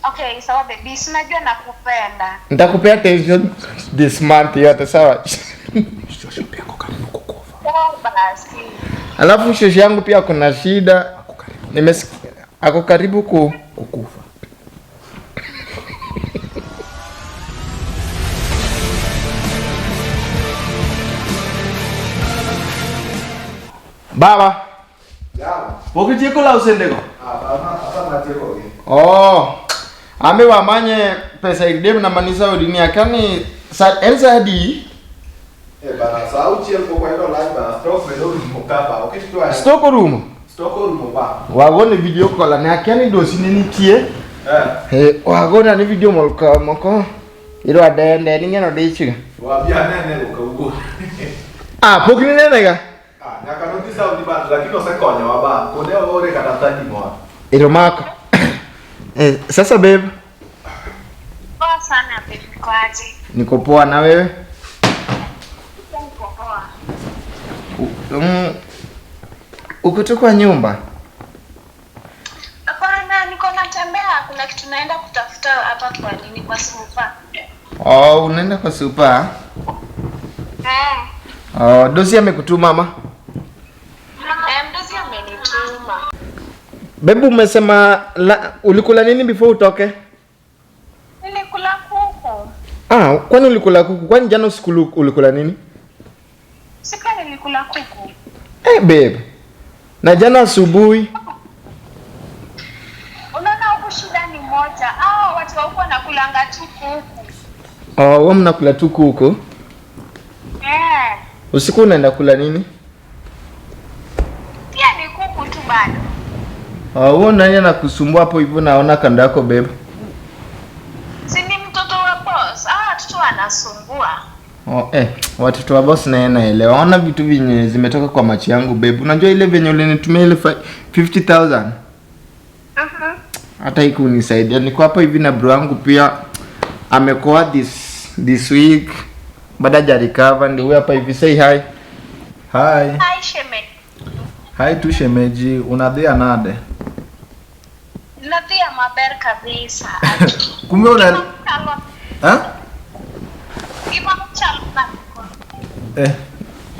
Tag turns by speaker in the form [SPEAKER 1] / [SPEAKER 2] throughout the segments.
[SPEAKER 1] Okay, sawa baby, unajua nakupenda.
[SPEAKER 2] Nitakupea attention this month yote sawa.
[SPEAKER 3] Shosho pia ako karibu kukufa.
[SPEAKER 1] Sawa basi.
[SPEAKER 2] Alafu shosho yangu pia kuna shida. Nimesikia ako karibu
[SPEAKER 3] kukufa.
[SPEAKER 2] Baba.
[SPEAKER 3] Yao.
[SPEAKER 2] Pokicheko la usendeko?
[SPEAKER 3] Hapa nateko.
[SPEAKER 2] Oh. Ame wamanye pesa idem na manisa udini akani hadi
[SPEAKER 3] Bana sauti yako kwa hilo live bana stock medori mukapa. Ukishtua
[SPEAKER 2] stock room.
[SPEAKER 3] Stock room ba.
[SPEAKER 2] Wagone video call na akani dosi nini tie? Wagona ni video moko. Iro adende ni ngeno dichiga.
[SPEAKER 3] Wabia nene uko.
[SPEAKER 2] Pokini nene ga?
[SPEAKER 3] Nyaka notisa udibana lakini usekonya waba. Kone ore katataki mwa.
[SPEAKER 2] Iro mako. Sasa babe.
[SPEAKER 1] Poa sana baby, kwaje?
[SPEAKER 2] Niko poa na wewe?
[SPEAKER 1] Niko poa.
[SPEAKER 2] Uko tu kwa nyumba?
[SPEAKER 1] Hapana, niko natembea, kuna kitu naenda kutafuta hapa kwa nini kwa super.
[SPEAKER 2] Oh, unaenda kwa super? Oh, dosi amekutuma mama?
[SPEAKER 1] Dosi amenituma.
[SPEAKER 2] Babe, umesema ulikula nini before utoke?
[SPEAKER 1] Nilikula kuku.
[SPEAKER 2] Kwani ulikula kuku? Kwani jana usiku ulikula nini?
[SPEAKER 1] Siku nilikula kuku.
[SPEAKER 2] Babe. Na jana asubuhi?
[SPEAKER 1] Unaona huko shida ni moja. Watu wa huko wanakulanga tu kuku.
[SPEAKER 2] Wao mnakula tu kuku? Usiku unaenda kula nini?
[SPEAKER 1] Pia ni kuku tu bado.
[SPEAKER 2] Wewe nani anakusumbua hapo hivyo naona kando yako babe?
[SPEAKER 1] Si ni mtoto wa boss. Watoto wanasumbua.
[SPEAKER 2] Watoto wa boss naelewa. Ona vitu vinye zimetoka kwa macho yangu babe. Unajua ile venye ulinitumia ile 50,000? Hata hiku unisaidia. Niko hapa hivi na bro wangu pia amekoa this week. Baada ya recover ndio hapa hivi, say hi.
[SPEAKER 3] Hi.
[SPEAKER 1] Hi shemeji.
[SPEAKER 3] Hi tu shemeji, unadhia nade?
[SPEAKER 1] Nadia maber kabisa.
[SPEAKER 3] Kumbe una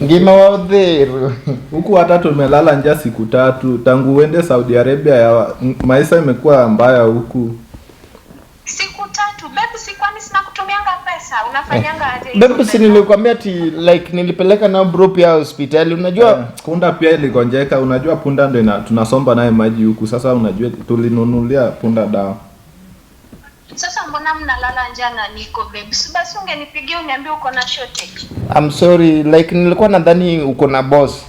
[SPEAKER 2] Ngima wa udheru.
[SPEAKER 3] Huku hata tumelala njaa siku 3 tangu uende Saudi Arabia ya maisha imekuwa mbaya huku.
[SPEAKER 1] Siku 3, baby, si kwani sina kutumianga pesa. Unafanyanga aje?
[SPEAKER 2] Baby, si nilikwambia ati like nilipeleka na bro pia hospitali. Unajua
[SPEAKER 3] punda pia iligonjeka. Unajua punda ndio tunasomba naye maji huku. Sasa unajua tulinunulia punda dawa.
[SPEAKER 1] Sasa mbona mnalala njaa na niko baby? Si basi ungenipigia uniambie uko na shortage.
[SPEAKER 2] I'm sorry, like nilikuwa nadhani uko na boss.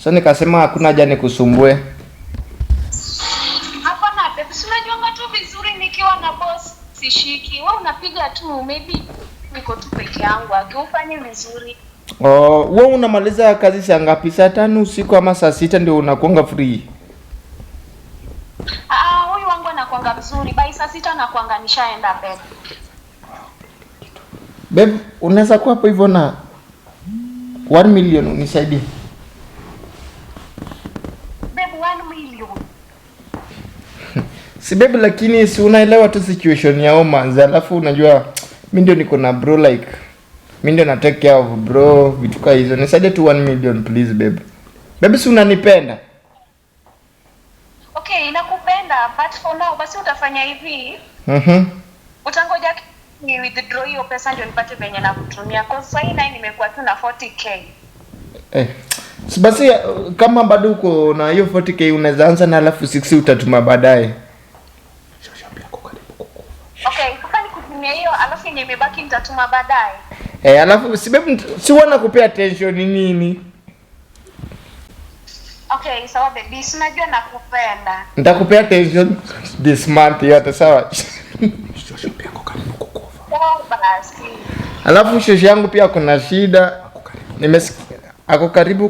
[SPEAKER 2] So nikasema hakuna haja nikusumbue.
[SPEAKER 1] Hapana baby, si unajua tu vizuri nikiwa na boss sishiki. Wewe unapiga tu, maybe niko tu peke yangu. Akiufanye vizuri.
[SPEAKER 2] Wewe unamaliza kazi saa ngapi? Saa 5 usiku ama saa 6 ndio unakuanga free?
[SPEAKER 1] Huyu wangu anakuanga vizuri. By saa 6 nakuanga nishaenda bed.
[SPEAKER 2] Babe, unaweza kuwa hapo hivyo na 1 million unisaidie?
[SPEAKER 1] Babe, 1 million.
[SPEAKER 2] Si babe, lakini si unaelewa tu situation ya Omanza. Alafu unajua mimi ndio niko na bro, like mimi ndio na take care of bro, vitu kama hizo. Nisaidie tu 1 million please babe. Babe, si unanipenda?
[SPEAKER 1] Okay, nakupenda, but for now basi utafanya hivi. Utangoja ni withdraw hiyo pesa ndio nipate venye na kutumia. Kwa sasa hii naye nimekuwa tu na 40k.
[SPEAKER 2] Si basi kama bado uko na hiyo 40k unaweza anza na alafu 60 utatuma baadaye.
[SPEAKER 1] Okay, sasa nikutumia hiyo alafu yenye imebaki nitatuma baadaye.
[SPEAKER 2] Alafu si babe, si wana kupea attention nini?
[SPEAKER 1] Okay, sawa baby, si unajua nakupenda.
[SPEAKER 2] Nitakupea attention this month yote sawa.
[SPEAKER 3] Shosho pia ako karibu kukufa.
[SPEAKER 1] Sawa basi.
[SPEAKER 2] Alafu shosho yangu pia kuna shida. Nimesikia ako karibu